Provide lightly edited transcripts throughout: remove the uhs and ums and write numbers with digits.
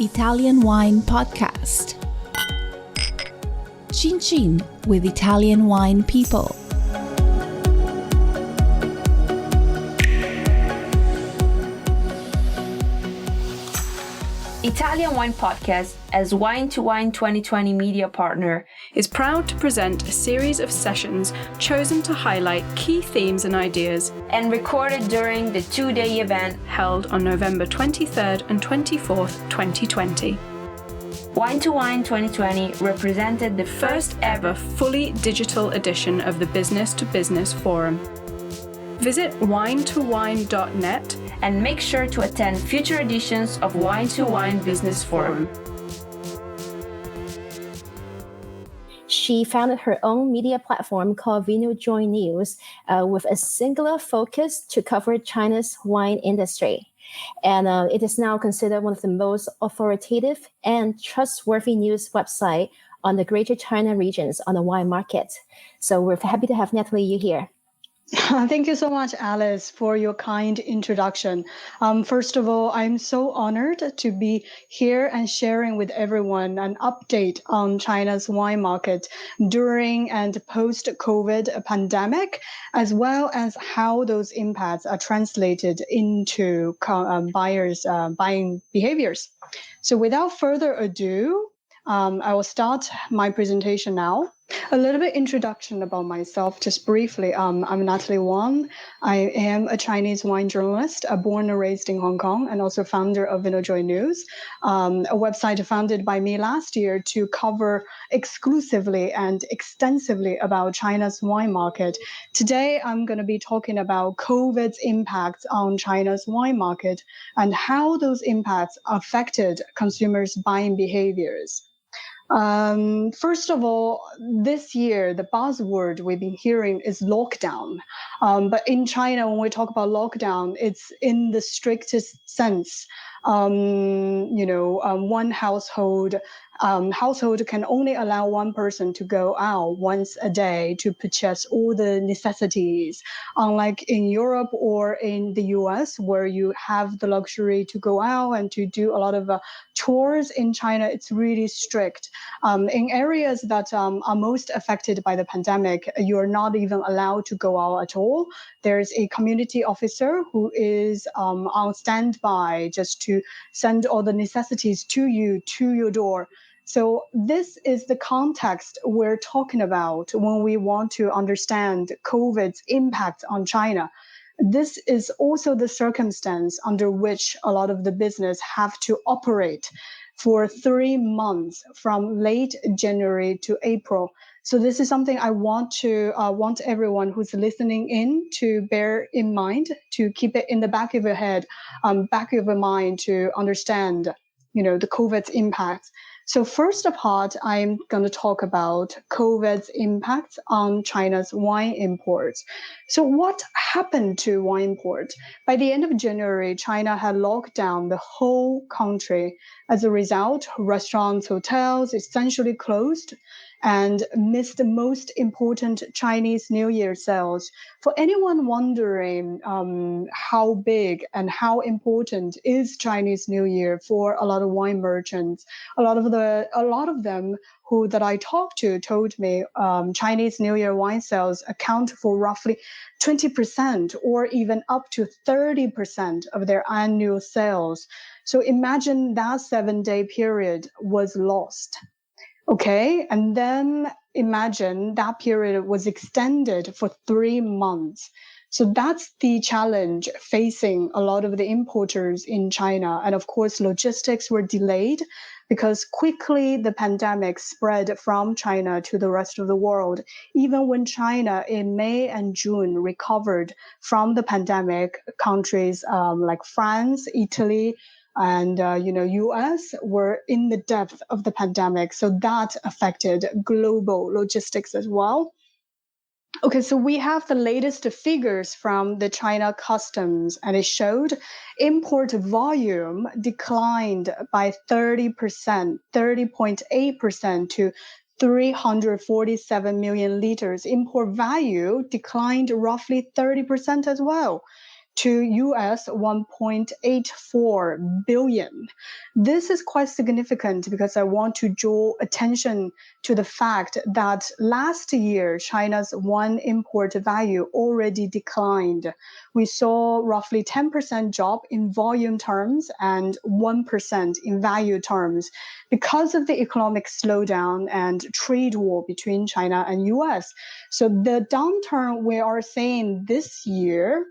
Italian Wine Podcast. Chin Chin with Italian wine people. Italian Wine Podcast, as Wine2wine 2020 media partner, is proud to present a series of sessions chosen to highlight key themes and ideas and recorded during the two-day event held on November 23rd and 24th, 2020. Wine2wine 2020 represented the First ever fully digital edition of the Business to Business Forum. Visit wine2wine.net and make sure to attend future editions of Wine2wine Business Forum. She founded her own media platform called Wine2wine News with a singular focus to cover China's wine industry. And it is now considered one of the most authoritative and trustworthy news website on the Greater China regions on the wine market. So we're happy to have Natalie you here. Thank you so much, Alice, for your kind introduction. First of all, I'm so honored to be here and sharing with everyone an update on China's wine market during and post-COVID pandemic, as well as how those impacts are translated into buyers' buying behaviors. So without further ado, I will start my presentation now. A little bit introduction about myself, just briefly. I'm Natalie Wang. I am a Chinese wine journalist, born and raised in Hong Kong, and also founder of Wine2wine News, a website founded by me last year to cover exclusively and extensively about China's wine market. Today, I'm going to be talking about COVID's impacts on China's wine market and how those impacts affected consumers' buying behaviors. First of all, this year, the buzzword we've been hearing is lockdown. But in China, when we talk about lockdown, it's in the strictest sense. One household can only allow one person to go out once a day to purchase all the necessities. Unlike in Europe or in the US, where you have the luxury to go out and to do a lot of chores, in China, it's really strict. In areas that are most affected by the pandemic, you're not even allowed to go out at all. There's a community officer who is on standby just to send all the necessities to you, to your door. So this is the context we're talking about when we want to understand COVID's impact on China. This is also the circumstance under which a lot of the business have to operate for 3 months from late January to April. So this is something I want everyone who's listening in to bear in mind, to keep it in the back of your head, back of your mind, to understand, the COVID's impact. So first part, I'm going to talk about COVID's impact on China's wine imports. So what happened to wine imports? By the end of January, China had locked down the whole country. As a result, restaurants, hotels essentially closed and missed the most important Chinese New Year sales. For anyone wondering how big and how important is Chinese New Year for a lot of wine merchants, a lot of them that I talked to told me Chinese New Year wine sales account for roughly 20% or even up to 30% of their annual sales. So imagine that 7-day period was lost. Okay, and then imagine that period was extended for 3 months. So that's the challenge facing a lot of the importers in China. And of course, logistics were delayed because quickly the pandemic spread from China to the rest of the world. Even when China in May and June recovered from the pandemic, countries like France, Italy, and US were in the depth of the pandemic. So that affected global logistics as well. Okay, so we have the latest figures from the China customs, and it showed import volume declined by 30.8% to 347 million liters. Import value declined roughly 30% as well. to US 1.84 billion. This is quite significant because I want to draw attention to the fact that last year, China's wine import value already declined. We saw roughly 10% drop in volume terms and 1% in value terms because of the economic slowdown and trade war between China and US. So the downturn we are seeing this year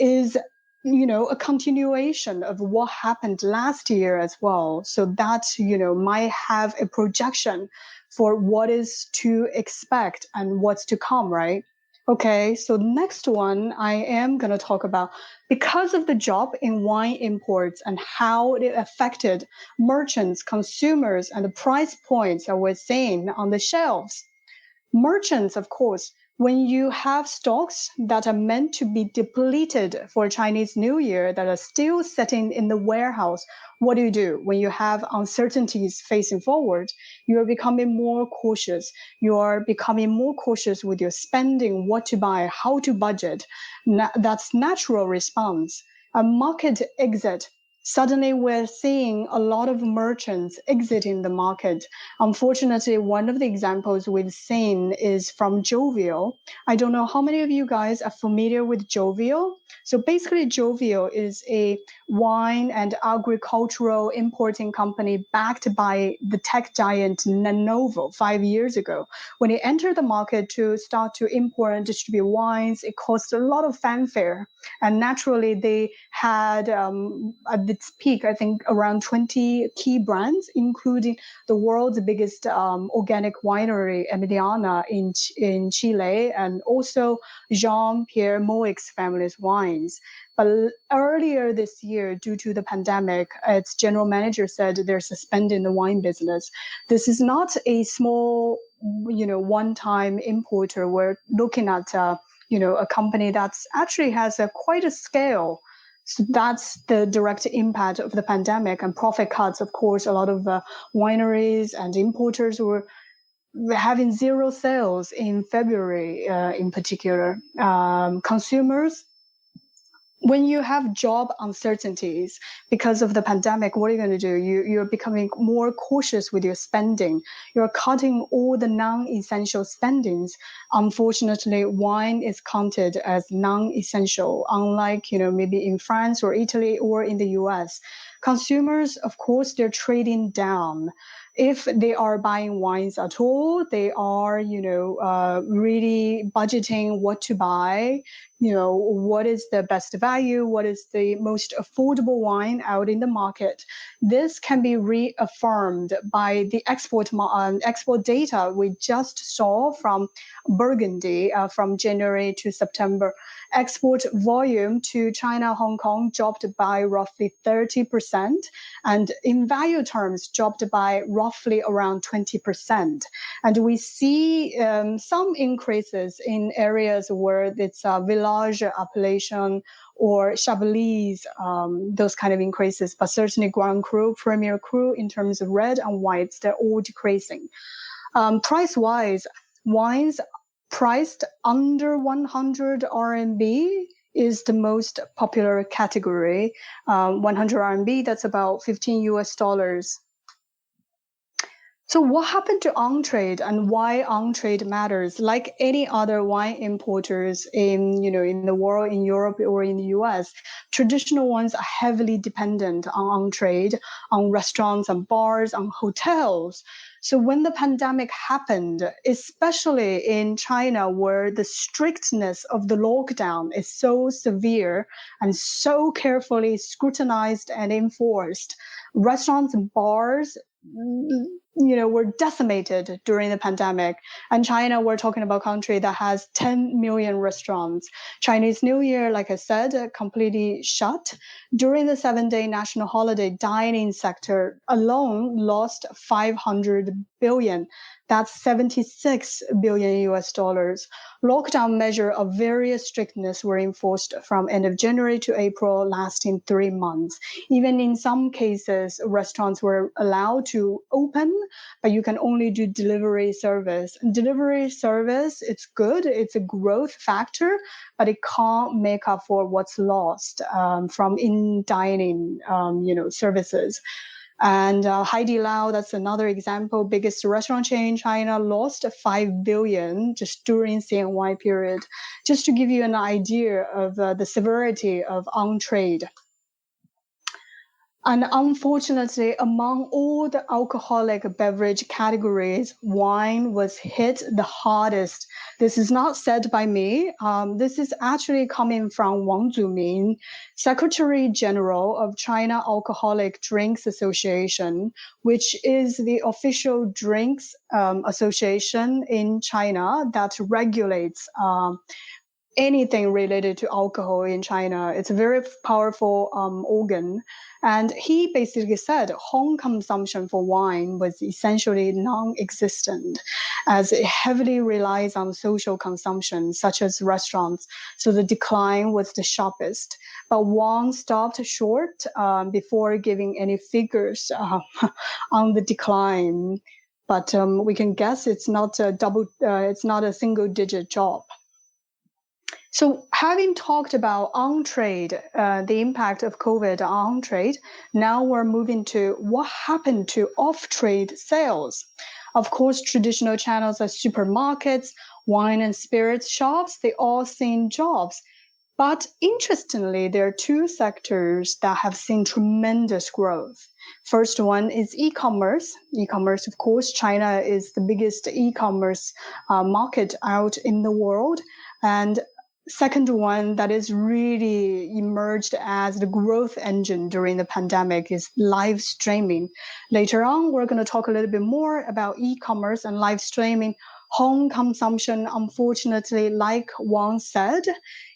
is a continuation of what happened last year as well. So that, might have a projection for what is to expect and what's to come, right? Okay, so next one I am going to talk about because of the drop in wine imports and how it affected merchants, consumers, and the price points that we're seeing on the shelves. Merchants, of course, when you have stocks that are meant to be depleted for Chinese New Year that are still sitting in the warehouse, what do? When you have uncertainties facing forward, you're becoming more cautious. You're becoming more cautious with your spending, what to buy, how to budget. That's natural response. A market exit. Suddenly, we're seeing a lot of merchants exiting the market. Unfortunately, one of the examples we've seen is from Jovial. I don't know how many of you guys are familiar with Jovial. So basically, Jovial is a wine and agricultural importing company backed by the tech giant Lenovo 5 years ago. When it entered the market to start to import and distribute wines, it caused a lot of fanfare. And naturally, they had, at its peak, I think, around 20 key brands, including the world's biggest organic winery, Emiliana, in Chile, and also Jean-Pierre Moix's family's wines. But earlier this year, due to the pandemic, its general manager said they're suspending the wine business. This is not a small, one-time importer. We're looking at a company that's actually has quite a scale. So that's the direct impact of the pandemic and profit cuts. Of course, a lot of wineries and importers were having zero sales in February in particular. Consumers, when you have job uncertainties because of the pandemic, what are you going to do? You're becoming more cautious with your spending. You're cutting all the non-essential spendings. Unfortunately, wine is counted as non-essential, unlike, maybe in France or Italy or in the US. Consumers, of course, they're trading down. If they are buying wines at all, they are, really budgeting what to buy. What is the best value? What is the most affordable wine out in the market? This can be reaffirmed by the export data we just saw from Burgundy from January to September. Export volume to China, Hong Kong dropped by roughly 30%, and in value terms dropped by roughly around 20%. And we see some increases in areas where it's village appellation or Chablis, those kind of increases, but certainly Grand Cru, Premier Cru, in terms of red and whites, they're all decreasing. Price-wise, wines priced under 100 RMB is the most popular category. 100 RMB, that's about 15 US dollars. So what happened to on-trade and why on-trade matters? Like any other wine importers in the world, in Europe or in the US, traditional ones are heavily dependent on on-trade, on restaurants and bars, on hotels. So when the pandemic happened, especially in China, where the strictness of the lockdown is so severe and so carefully scrutinized and enforced, restaurants and bars were decimated during the pandemic. And China, we're talking about a country that has 10 million restaurants. Chinese New Year, like I said, completely shut. During the 7-day national holiday, dining sector alone lost 500 billion. That's 76 billion US dollars. Lockdown measure of various strictness were enforced from end of January to April, lasting 3 months. Even in some cases, restaurants were allowed to open but you can only do delivery service. And delivery service, it's good, it's a growth factor, but it can't make up for what's lost from in-dining, services. And Haidilao, that's another example, biggest restaurant chain in China, lost 5 billion just during CNY period, just to give you an idea of the severity of on-trade. And unfortunately, among all the alcoholic beverage categories, wine was hit the hardest. This is not said by me. This is actually coming from Wang, Secretary General of China Alcoholic Drinks Association, which is the official drinks association in China that regulates anything related to alcohol in China. It's a very powerful organ. And he basically said home consumption for wine was essentially non-existent, as it heavily relies on social consumption, such as restaurants. So the decline was the sharpest. But Wang stopped short before giving any figures on the decline. But we can guess it's not a single-digit drop. So having talked about on-trade, the impact of COVID on trade, now we're moving to what happened to off-trade sales. Of course, traditional channels like supermarkets, wine and spirits shops, they all seen jobs. But interestingly, there are two sectors that have seen tremendous growth. First one is e-commerce. E-commerce, of course, China is the biggest e-commerce market out in the world. And second one that is really emerged as the growth engine during the pandemic is live streaming. Later on, we're going to talk a little bit more about e-commerce and live streaming. Home consumption, unfortunately, like Wang said,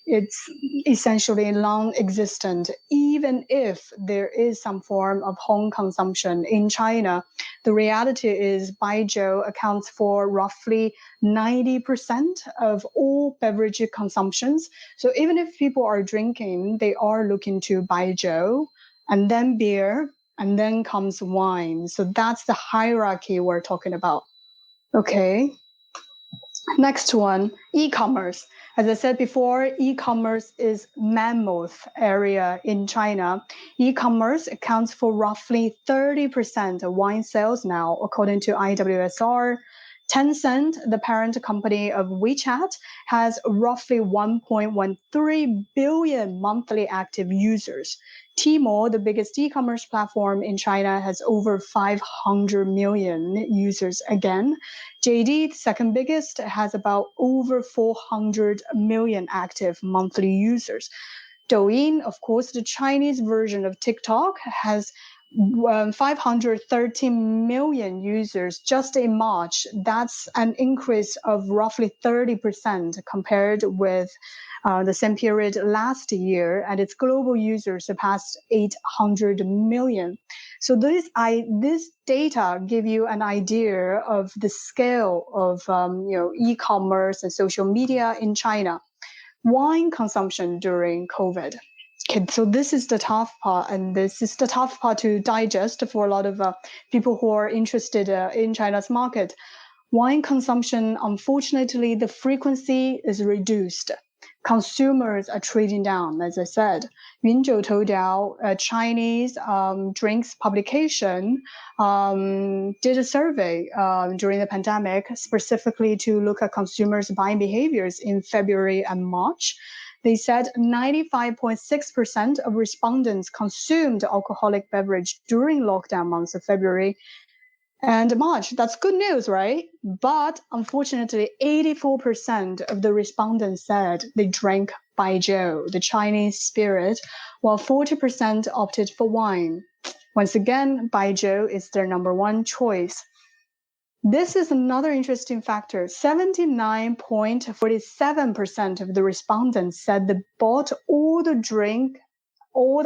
it's essentially non-existent. Even if there is some form of home consumption in China, the reality is baijiu accounts for roughly 90% of all beverage consumptions. So even if people are drinking, they are looking to baijiu, and then beer, and then comes wine. So that's the hierarchy we're talking about. Okay. Next one, e-commerce. As I said before, e-commerce is mammoth area in China. E-commerce accounts for roughly 30% of wine sales now, according to IWSR. Tencent, the parent company of WeChat, has roughly 1.13 billion monthly active users. Tmall, the biggest e-commerce platform in China, has over 500 million users again. JD, the second biggest, has about over 400 million active monthly users. Douyin, of course, the Chinese version of TikTok, has 513 million users just in March. That's an increase of roughly 30% compared with the same period last year, and its global users surpassed 800 million. So this data give you an idea of the scale of e-commerce and social media in China. Wine consumption during COVID. Okay, so this is the tough part, and this is the tough part to digest for a lot of people who are interested in China's market. Wine consumption, unfortunately, the frequency is reduced. Consumers are trading down, as I said. 云九头条, a Chinese drinks publication, did a survey during the pandemic, specifically to look at consumers' buying behaviors in February and March. They said 95.6% of respondents consumed alcoholic beverage during lockdown months of February and March. That's good news, right? But unfortunately, 84% of the respondents said they drank baijiu, the Chinese spirit, while 40% opted for wine. Once again, baijiu is their number one choice. This is another interesting factor. 79.47% of the respondents said they bought all the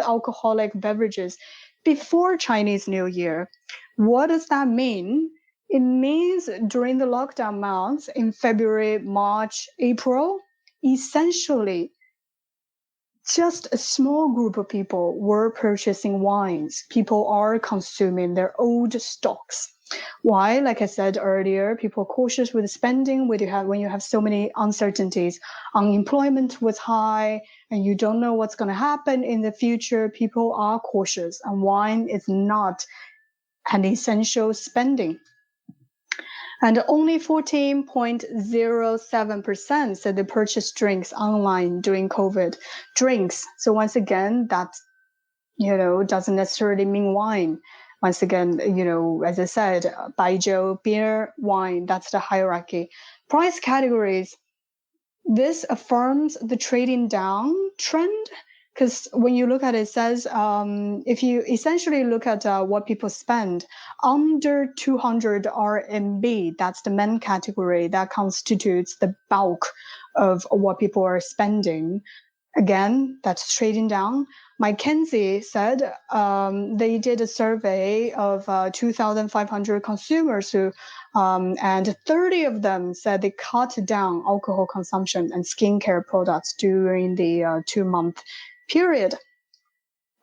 alcoholic beverages before Chinese New Year. What does that mean? It means during the lockdown months in February, March, April, essentially just a small group of people were purchasing wines. People are consuming their old stocks. Why? Like I said earlier, people are cautious with spending when you have so many uncertainties. Unemployment was high and you don't know what's going to happen in the future. People are cautious, and wine is not an essential spending. And only 14.07% said they purchased drinks online during COVID. Drinks. So once again, that doesn't necessarily mean wine. Once again, as I said, baijiu, beer, wine, that's the hierarchy. Price categories. This affirms the trading down trend, because when you look at it, it says if you essentially look at what people spend, under 200 RMB, that's the main category that constitutes the bulk of what people are spending. Again, that's trading down. McKinsey said they did a survey of 2,500 consumers and 30 of them said they cut down alcohol consumption and skincare products during the 2-month period.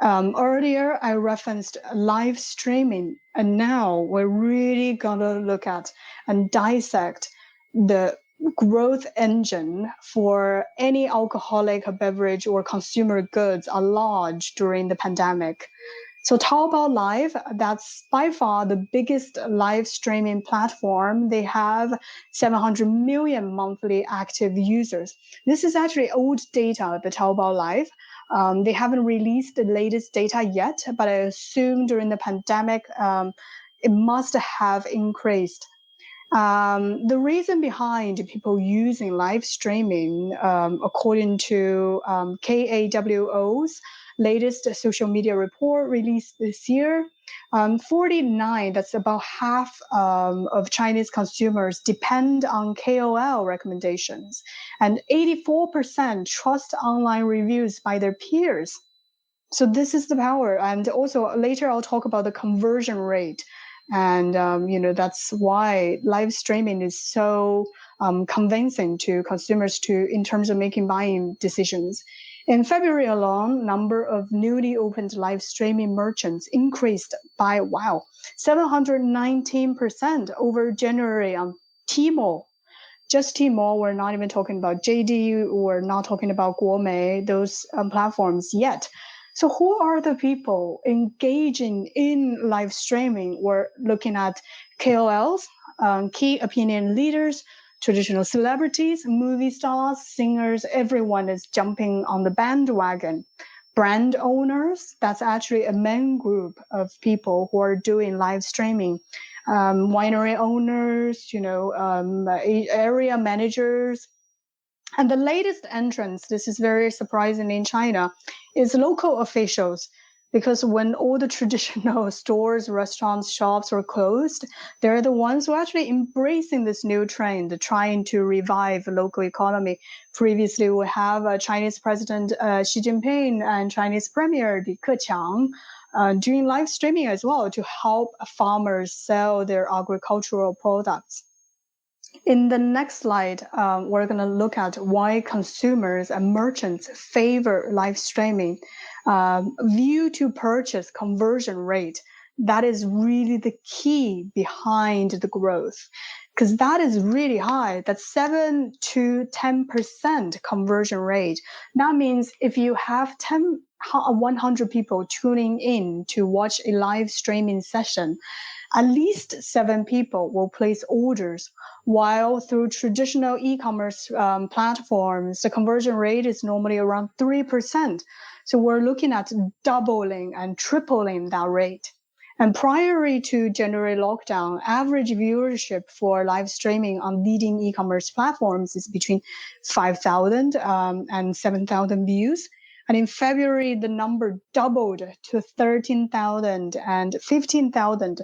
Earlier, I referenced live streaming, and now we're really going to look at and dissect the growth engine for any alcoholic beverage or consumer goods are launched during the pandemic. So Taobao Live, that's by far the biggest live streaming platform. They have 700 million monthly active users. This is actually old data, the Taobao Live. They haven't released the latest data yet, but I assume during the pandemic, it must have increased. The reason behind people using live streaming, according to KAWO's latest social media report released this year, 49, that's about half of Chinese consumers depend on KOL recommendations, and 84% trust online reviews by their peers. So this is the power. And also later I'll talk about the conversion rate. And, that's why live streaming is so convincing to consumers in terms of making buying decisions. In February alone, number of newly opened live streaming merchants increased by, 719% over January on Tmall. Just Tmall, we're not even talking about JD, we're not talking about Guomei, those platforms yet. So who are the people engaging in live streaming? We're looking at KOLs, key opinion leaders, traditional celebrities, movie stars, singers, everyone is jumping on the bandwagon. Brand owners, that's actually a main group of people who are doing live streaming. Winery owners, area managers. And the latest entrance, this is very surprising in China, is local officials. Because when all the traditional stores, restaurants, shops are closed, they're the ones who are actually embracing this new trend, trying to revive the local economy. Previously, we have Chinese President Xi Jinping and Chinese Premier Li Keqiang doing live streaming as well to help farmers sell their agricultural products. In the next slide, we're going to look at why consumers and merchants favor live streaming. View to purchase conversion rate, that is really the key behind the growth, because that is really high. That's 7 to 10% conversion rate. That means if you have 100 people tuning in to watch a live streaming session, at least 7 people will place orders, while through traditional e-commerce platforms, the conversion rate is normally around 3%. So we're looking at doubling and tripling that rate. And prior to January lockdown, average viewership for live streaming on leading e-commerce platforms is between 5,000 and 7,000 views. And in February, the number doubled to 13,000 and 15,000.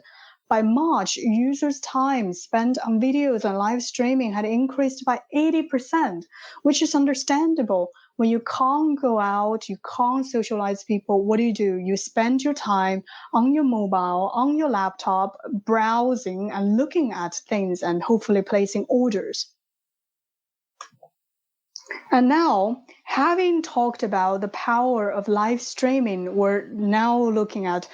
By March, users' time spent on videos and live streaming had increased by 80%, which is understandable. When you can't go out, you can't socialize people, what do? You spend your time on your mobile, on your laptop, browsing and looking at things and hopefully placing orders. And now, having talked about the power of live streaming, we're now looking at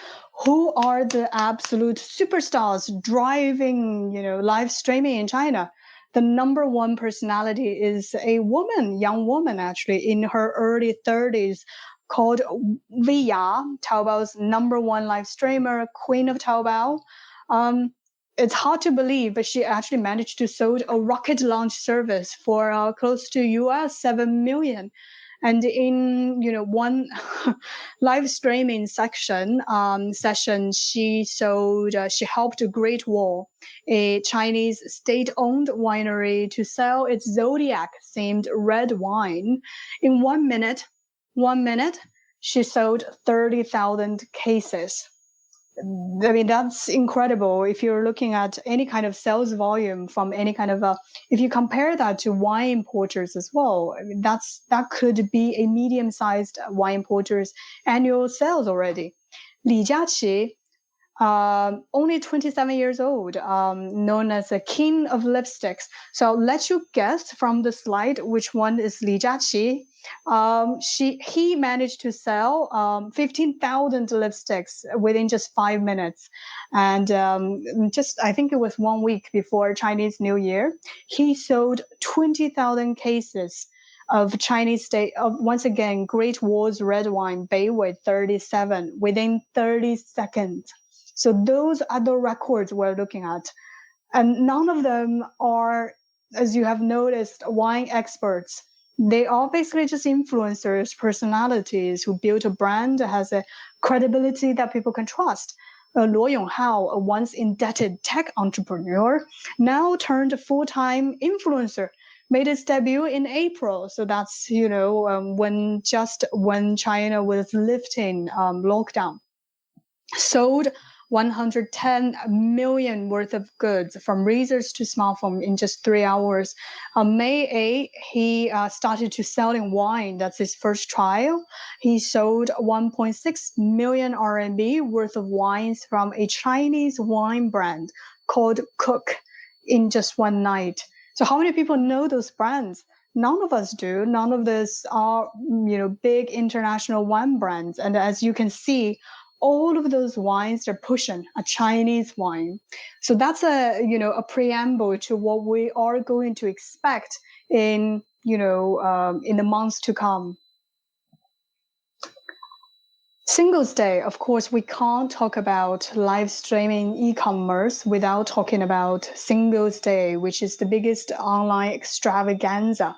who are the absolute superstars driving, live streaming in China? The number one personality is a woman, young woman actually, in her early 30s, called Viya, Taobao's number one live streamer, queen of Taobao. It's hard to believe, but she actually managed to sell a rocket launch service for close to US 7 million. And in one live streaming session, she helped Great Wall, a Chinese state-owned winery, to sell its Zodiac themed red wine. In 1 minute, she sold 30,000 cases. I mean, that's incredible. If you're looking at any kind of sales volume from any kind of if you compare that to wine importers as well, I mean, that could be a medium-sized wine importer's annual sales already. Li Jiaqi, only 27 years old, known as the king of lipsticks. So I'll let you guess from the slide which one is Li Jiaqi. He managed to sell 15,000 lipsticks within just 5 minutes, and I think it was 1 week before Chinese New Year, he sold 20,000 cases of Chinese state of, once again, Great Wall's red wine, Beiwei 37, within 30 seconds. So those are the records we're looking at. And none of them are, as you have noticed, wine experts. They are basically just influencers, personalities who built a brand that has a credibility that people can trust. Luo Yonghao, a once indebted tech entrepreneur, now turned full-time influencer, made its debut in April. So that's, when China was lifting lockdown. Sold 110 million worth of goods from razors to smartphone in just 3 hours. On May 8, he started to selling wine. That's his first trial. He sold 1.6 million RMB worth of wines from a Chinese wine brand called Cook in just one night. So how many people know those brands? None of us do. None of this are, big international wine brands. And as you can see, all of those wines are pushing a Chinese wine. So that's a preamble to what we are going to expect in the months to come. Singles Day, of course, we can't talk about live streaming e-commerce without talking about Singles Day, which is the biggest online extravaganza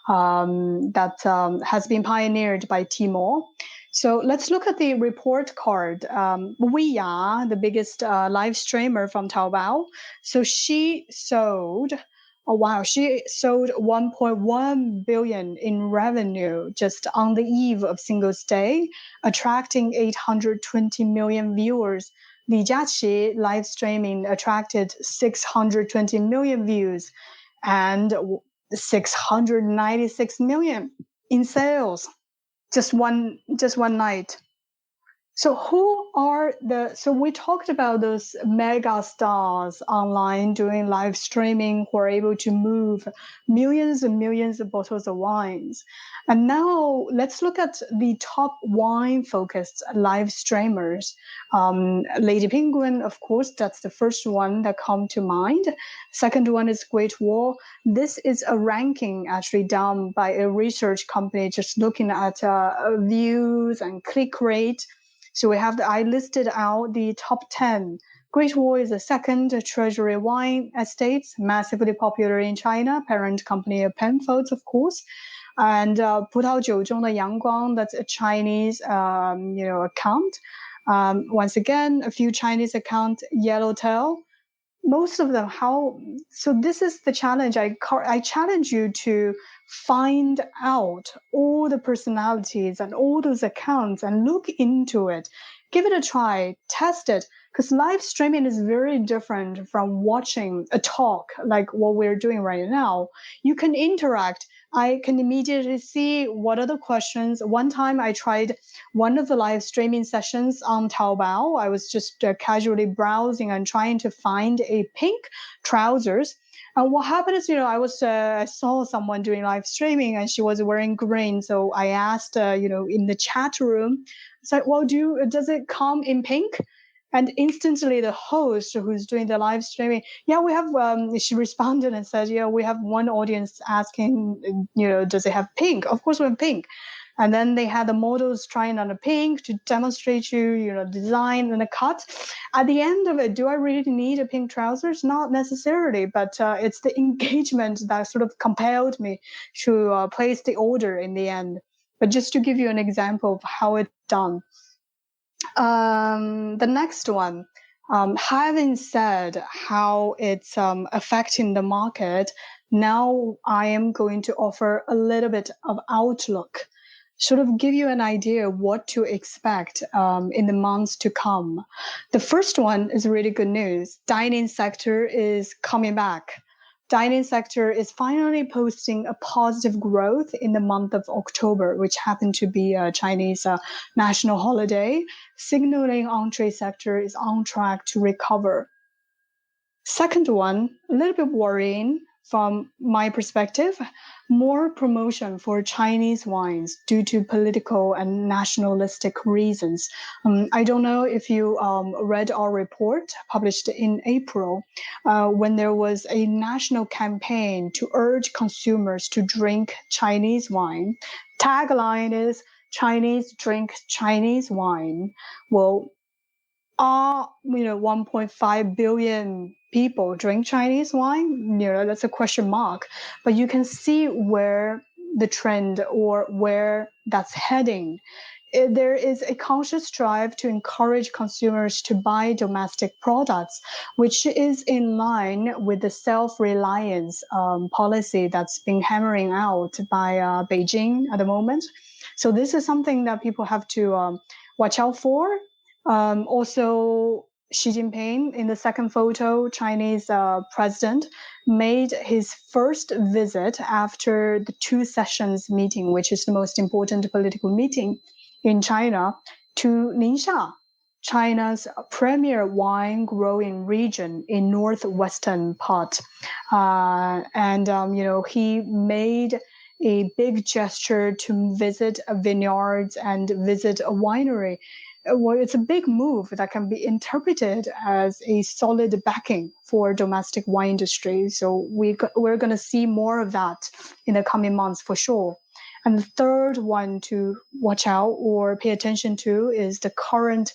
that has been pioneered by Tmall. So let's look at the report card. Wiya, the biggest live streamer from Taobao, so she sold 1.1 billion in revenue just on the eve of Singles Day, attracting 820 million viewers. Li Jiaqi live streaming attracted 620 million views and 696 million in sales. Just one night. So we talked about those mega stars online doing live streaming who are able to move millions and millions of bottles of wines. And now let's look at the top wine focused live streamers. Lady Penguin, of course, that's the first one that come to mind. Second one is Great Wall. This is a ranking actually done by a research company just looking at views and click rate. So I listed out the top 10. Great Wall is the second treasury wine estates, massively popular in China, parent company of Penfolds, of course. And 葡萄酒中的阳光, that's a Chinese, account. Once again, a few Chinese account, Yellowtail. Most of them, so this is the challenge. I challenge you to find out all the personalities and all those accounts and look into it. Give it a try, test it, because live streaming is very different from watching a talk like what we're doing right now. You can interact. I can immediately see what are the questions. One time I tried one of the live streaming sessions on Taobao. I was just casually browsing and trying to find a pink trousers. And what happened is, I saw someone doing live streaming and she was wearing green. So I asked, in the chat room, it's like, well, does it come in pink? And instantly the host who's doing the live streaming, we have, she responded and said, we have one audience asking, does it have pink? Of course we have pink. And then they had the models trying on a pink to demonstrate the design and the cut. At the end of it, do I really need a pink trousers? Not necessarily, but it's the engagement that sort of compelled me to place the order in the end. But just to give you an example of how it's done. The next one, having said how it's affecting the market, now I am going to offer a little bit of outlook, sort of give you an idea of what to expect in the months to come. The first one is really good news. Dining sector is coming back. Dining sector is finally posting a positive growth in the month of October, which happened to be a Chinese national holiday, signaling entree sector is on track to recover. Second one, a little bit worrying from my perspective, more promotion for Chinese wines due to political and nationalistic reasons. I don't know if you read our report published in April when there was a national campaign to urge consumers to drink Chinese wine. Tagline is Chinese drink Chinese wine. Well, 1.5 billion people drink Chinese wine? That's a question mark. But you can see where the trend or where that's heading. There is a conscious drive to encourage consumers to buy domestic products, which is in line with the self-reliance policy that's been hammering out by Beijing at the moment. So this is something that people have to watch out for. Also, Xi Jinping, in the second photo, Chinese president, made his first visit after the 2 sessions meeting, which is the most important political meeting in China, to Ningxia, China's premier wine growing region in northwestern part. He made a big gesture to visit vineyards and visit a winery. Well, it's a big move that can be interpreted as a solid backing for domestic wine industry. So we're going to see more of that in the coming months for sure. And the third one to watch out or pay attention to is the current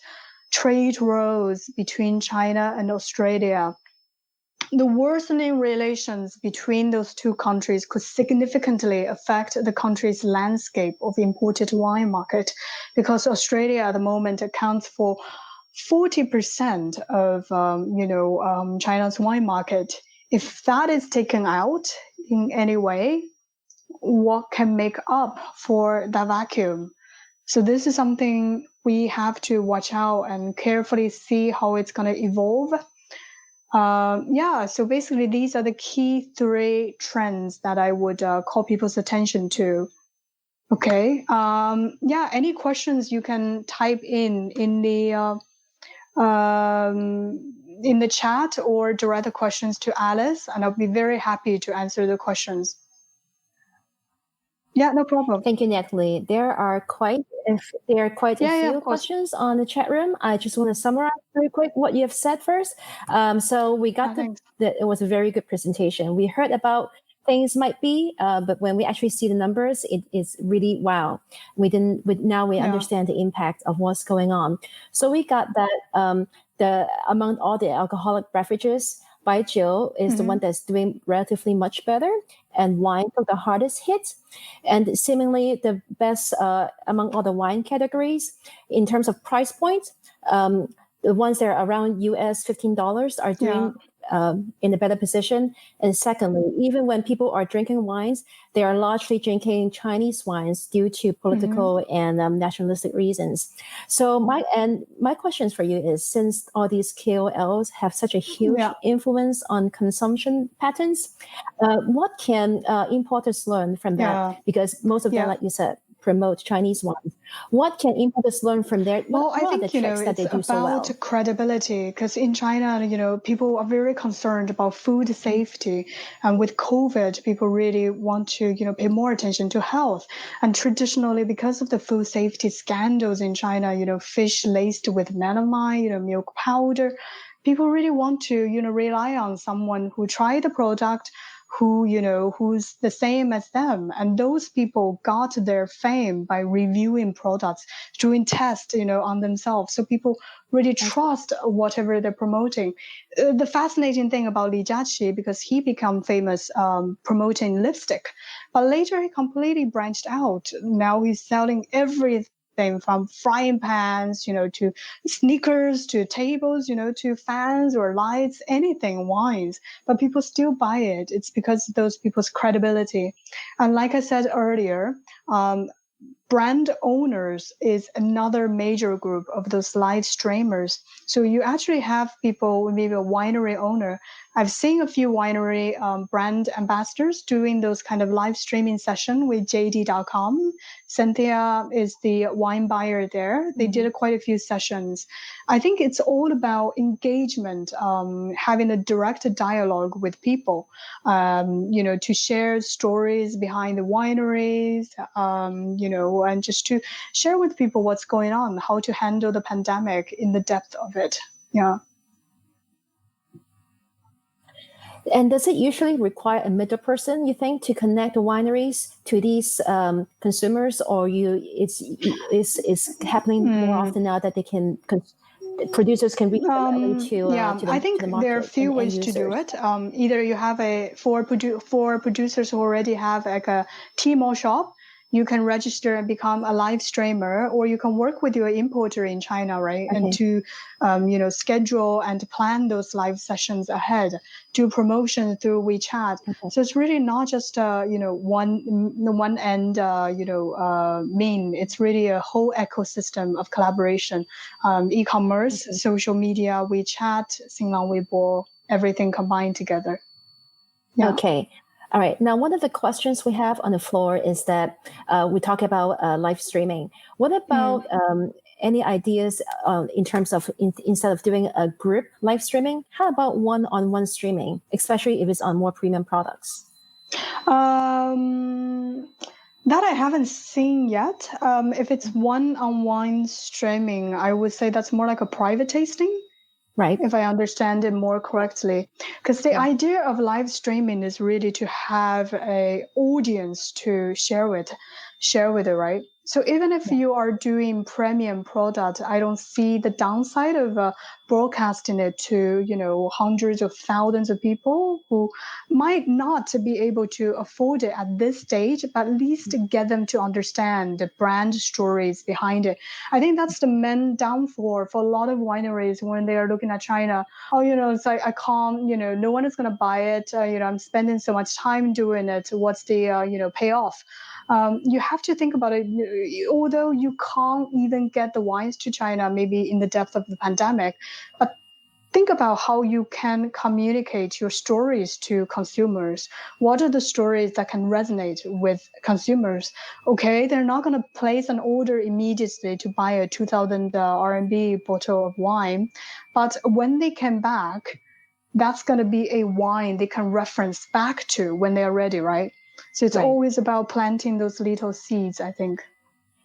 trade rows between China and Australia. The worsening relations between those two countries could significantly affect the country's landscape of imported wine market, because Australia at the moment accounts for 40% of China's wine market. If that is taken out in any way, what can make up for that vacuum? So this is something we have to watch out and carefully see how it's going to evolve. So basically these are the key 3 trends that I would call people's attention to. Okay. Any questions you can type in the chat or direct the questions to Alice, and I'll be very happy to answer the questions. Yeah, no problem. Thank you, Natalie. There are quite a few questions on the chat room. I just want to summarize very quick what you have said first. So we got that it was a very good presentation. We heard about things might be, but when we actually see the numbers, it is really wow. Now we understand the impact of what's going on. So we got that among all the alcoholic beverages, baijiu is the one that's doing relatively much better, and wine took the hardest hit. And seemingly the best among all the wine categories in terms of price point, the ones that are around US $15 are doing in a better position. And secondly, even when people are drinking wines, they are largely drinking Chinese wines due to political and nationalistic reasons. So my questions for you is, since all these KOLs have such a huge influence on consumption patterns, what can importers learn from that? Because most of them, like you said, promote Chinese wines. What can importers learn from there? Well, I What are the think, tricks that it's they do so about well? credibility because in China, people are very concerned about food safety. And with COVID, people really want to, pay more attention to health. And traditionally, because of the food safety scandals in China, fish laced with melamine, milk powder, people really want to, rely on someone who tried the product, who who's the same as them, and those people got their fame by reviewing products, doing tests on themselves, so people really trust whatever they're promoting. The fascinating thing about Li Jiaqi, because he became famous promoting lipstick, but later he completely branched out. Now he's selling everything from frying pans, to sneakers, to tables, to fans or lights, anything, wines. But people still buy it. It's because those people's credibility. And like I said earlier, brand owners is another major group of those live streamers. So you actually have people, maybe a winery owner. I've seen a few winery brand ambassadors doing those kind of live streaming session with JD.com. Cynthia is the wine buyer there. They did quite a few sessions. I think it's all about engagement, having a direct dialogue with people, to share stories behind the wineries, and just to share with people what's going on, how to handle the pandemic in the depth of it. Yeah. And does it usually require a middle person, you think, to connect the wineries to these consumers, or it's happening more often now that they can producers can reach directly to I to the think there are a market few and ways end to do users? it. Either you have four producers who already have like a Tmall shop. You can register and become a live streamer, or you can work with your importer in China, right? And to, schedule and plan those live sessions ahead, do promotion through WeChat. So it's really not just, one end, mean. It's really a whole ecosystem of collaboration, e-commerce, social media, WeChat, Xinglang Weibo, everything combined together. Yeah. Okay. All right. Now, one of the questions we have on the floor is that we talk about live streaming. What about any ideas in terms of instead of doing a group live streaming, how about one-on-one streaming, especially if it's on more premium products? That I haven't seen yet. If it's one-on-one streaming, I would say that's more like a private tasting. Right. If I understand it more correctly. Because the idea of live streaming is really to have a audience to share with it, right? So even if you are doing premium product, I don't see the downside of broadcasting it to, hundreds of thousands of people who might not be able to afford it at this stage, but at least get them to understand the brand stories behind it. I think that's the main downfall for a lot of wineries when they are looking at China. Oh, it's like, I can't, no one is going to buy it. I'm spending so much time doing it. What's the, payoff? You have to think about it. Although you can't even get the wines to China, maybe in the depth of the pandemic, but think about how you can communicate your stories to consumers. What are the stories that can resonate with consumers? Okay, they're not going to place an order immediately to buy a 2,000 RMB bottle of wine, but when they come back, that's going to be a wine they can reference back to when they are ready, right? So it's always about planting those little seeds, I think.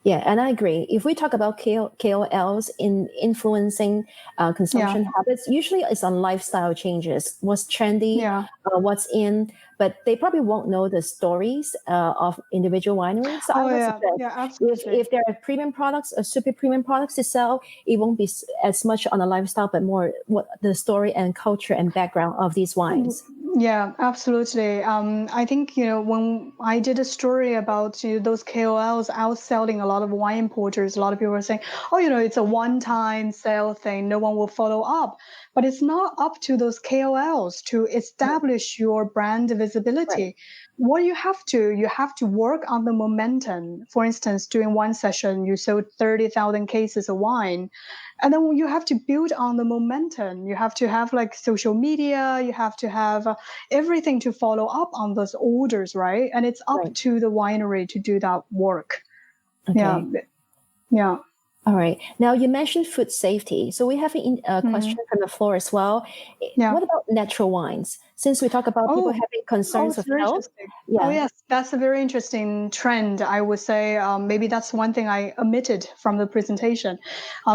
Yeah, and I agree. If we talk about KOLs in influencing consumption habits, usually it's on lifestyle changes, what's trendy, what's in, but they probably won't know the stories of individual wineries. So I would suggest absolutely. if there are premium products or super premium products to sell, it won't be as much on a lifestyle, but more what the story and culture and background of these wines. Yeah, absolutely. I think, when I did a story about those KOLs outselling a lot of wine importers, a lot of people were saying, oh, it's a one-time sale thing. No one will follow up. But it's not up to those KOLs to establish your brand visibility. What you have to work on the momentum. For instance, during one session, you sold 30,000 cases of wine. And then you have to build on the momentum. You have to have like social media. You have to have everything to follow up on those orders, right? And it's up to the winery to do that work. Okay. Yeah. Yeah. All right. Now you mentioned food safety. So we have a question from the floor as well. Yeah. What about natural wines? Since we talk about people Oh, having concerns it's of very health. interesting. Oh, Yeah. yes, that's a very interesting trend. I would say maybe that's one thing I omitted from the presentation.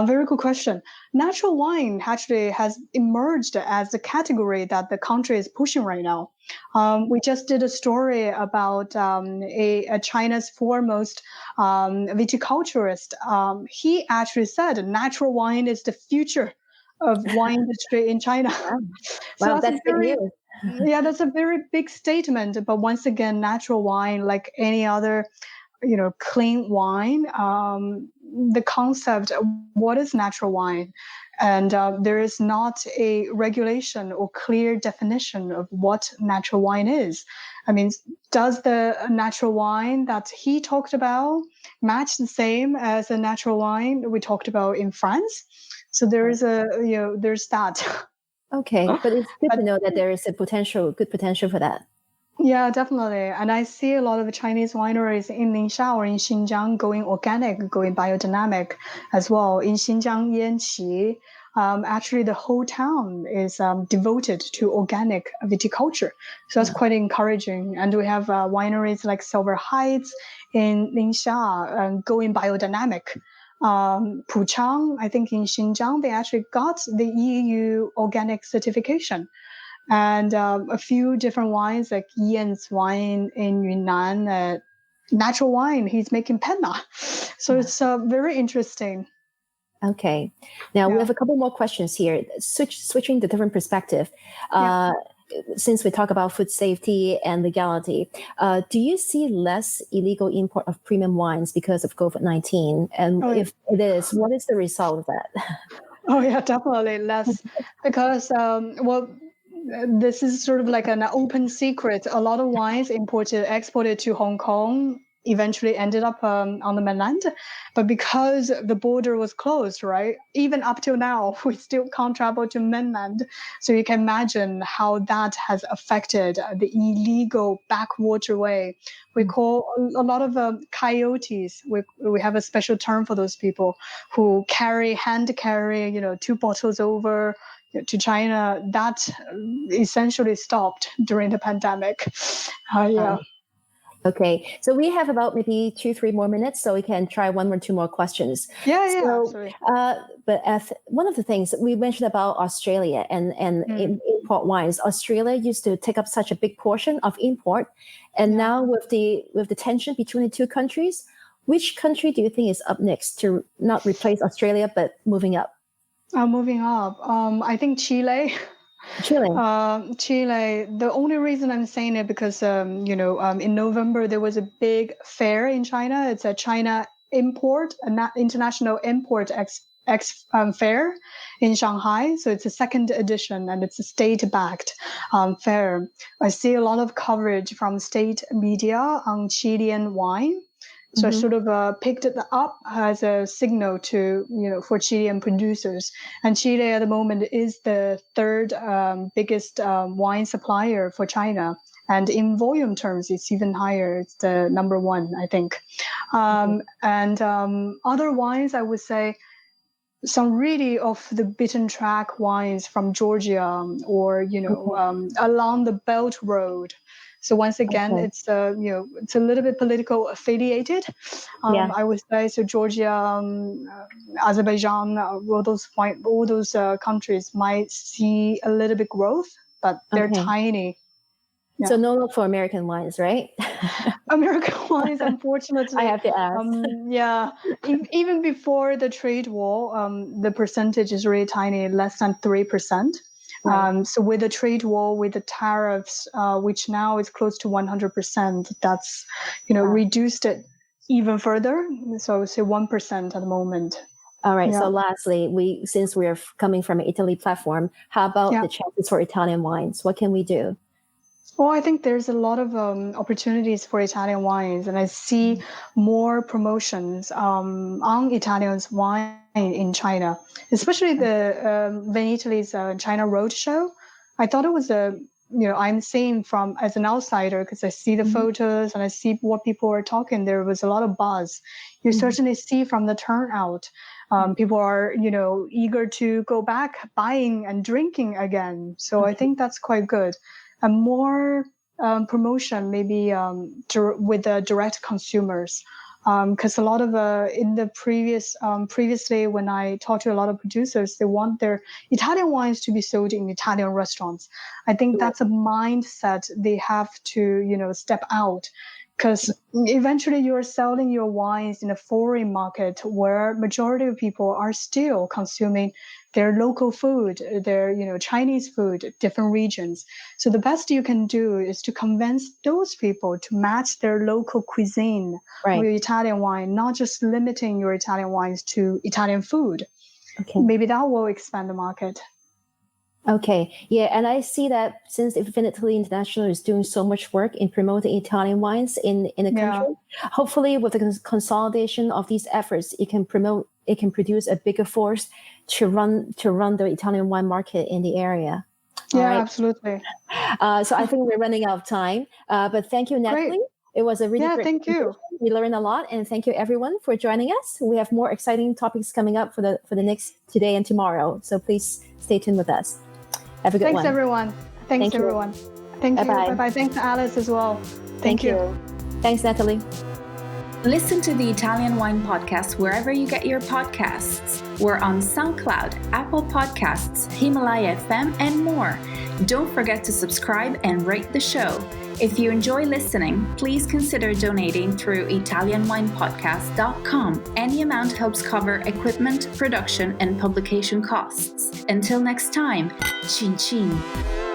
Very good question. Natural wine actually has emerged as the category that the country is pushing right now. We just did a story about a China's foremost viticulturist. He actually said natural wine is the future of wine industry in China. Wow. So Wow, that's a that's big very news. yeah, that's a very big statement. But once again, natural wine, like any other, clean wine, the concept, what is natural wine? And there is not a regulation or clear definition of what natural wine is. I mean, does the natural wine that he talked about match the same as a natural wine we talked about in France? So there's that. Okay, but it's good But to know that there is a good potential for that. yeah, definitely. And I see a lot of Chinese wineries in Ningxia or in Xinjiang going organic, going biodynamic as well. In Xinjiang, Yanqi, actually the whole town is devoted to organic viticulture. So that's quite encouraging. And we have wineries like Silver Heights in Ningxia going biodynamic. Puchang, I think in Xinjiang, they actually got the EU organic certification and a few different wines like Ian's wine in Yunnan, natural wine. He's making penna, so it's very interesting. Okay. Now we Yeah. have a couple more questions here. Switching to different perspective. Since we talk about food safety and legality, do you see less illegal import of premium wines because of COVID-19? And Oh, yeah. if it is, what is the result of that? Oh yeah, definitely less because this is sort of like an open secret. A lot of wines exported to Hong Kong eventually ended up on the mainland, but because the border was closed, right? Even up till now, we still can't travel to mainland. So you can imagine how that has affected the illegal backwaterway. We call a lot of coyotes. We have a special term for those people who hand carry, 2 bottles over to China. That essentially stopped during the pandemic. Yeah. Okay, so we have about maybe 2, 3 more minutes, so we can try one or two more questions. Yeah, So, absolutely. but one of the things we mentioned about Australia and import wines, Australia used to take up such a big portion of import, and now with the tension between the two countries, which country do you think is up next to not replace Australia but moving up? Moving up, I think Chile. Chile. Chile. The only reason I'm saying it because in November there was a big fair in China. It's a China international import fair in Shanghai. So it's a second edition and it's a state-backed fair. I see a lot of coverage from state media on Chilean wine. So I sort of picked it up as a signal to, for Chilean producers. And Chile at the moment is the third biggest wine supplier for China. And in volume terms, it's even higher. It's the number one, I think. And other wines, I would say, some really off the beaten track wines from Georgia or along the Belt Road. So once again, it's it's a little bit political affiliated. I would say so. Georgia, Azerbaijan, all those countries might see a little bit growth, but they're tiny. So no look for American wines, right? American wines, unfortunately, I have to ask. Even before the trade war, the percentage is really tiny, less than 3%. Right. So with the trade war, with the tariffs, which now is close to 100%, that's reduced it even further. So I would say 1% at the moment. All right. So lastly, since we're coming from an Italy platform, how about the chances for Italian wines? What can we do? Well, I think there's a lot of opportunities for Italian wines, and I see more promotions on Italian wine in China, especially the Van Italy's China Roadshow. I thought it was I'm seeing from as an outsider, because I see the photos and I see what people are talking. There was a lot of buzz. You certainly see from the turnout. People are, eager to go back buying and drinking again. So I think that's quite good. And more promotion, maybe with the direct consumers. Because a lot of in the previously when I talked to a lot of producers, they want their Italian wines to be sold in Italian restaurants. I think that's a mindset they have to step out, because eventually you're selling your wines in a foreign market where majority of people are still consuming their local food, their Chinese food, different regions. So the best you can do is to convince those people to match their local cuisine with Italian wine, not just limiting your Italian wines to Italian food. Okay. Maybe that will expand the market. Okay. Yeah. And I see that since Infinitely International is doing so much work in promoting Italian wines in the country, hopefully with the consolidation of these efforts, it can produce a bigger force to run the Italian wine market in the area. Absolutely. So I think we're running out of time. But thank you, Natalie. Great. It was a really great thank you. We learned a lot, and thank you everyone for joining us. We have more exciting topics coming up for the next today and tomorrow. So please stay tuned with us. Have a good one. Thanks everyone. Thank you. Thank you. Bye-bye. Thanks Alice as well. Thank you. Thanks, Natalie. Listen to the Italian Wine Podcast wherever you get your podcasts. We're on SoundCloud, Apple Podcasts, Himalaya FM, and more. Don't forget to subscribe and rate the show. If you enjoy listening, please consider donating through ItalianWinePodcast.com. Any amount helps cover equipment, production, and publication costs. Until next time, chin chin.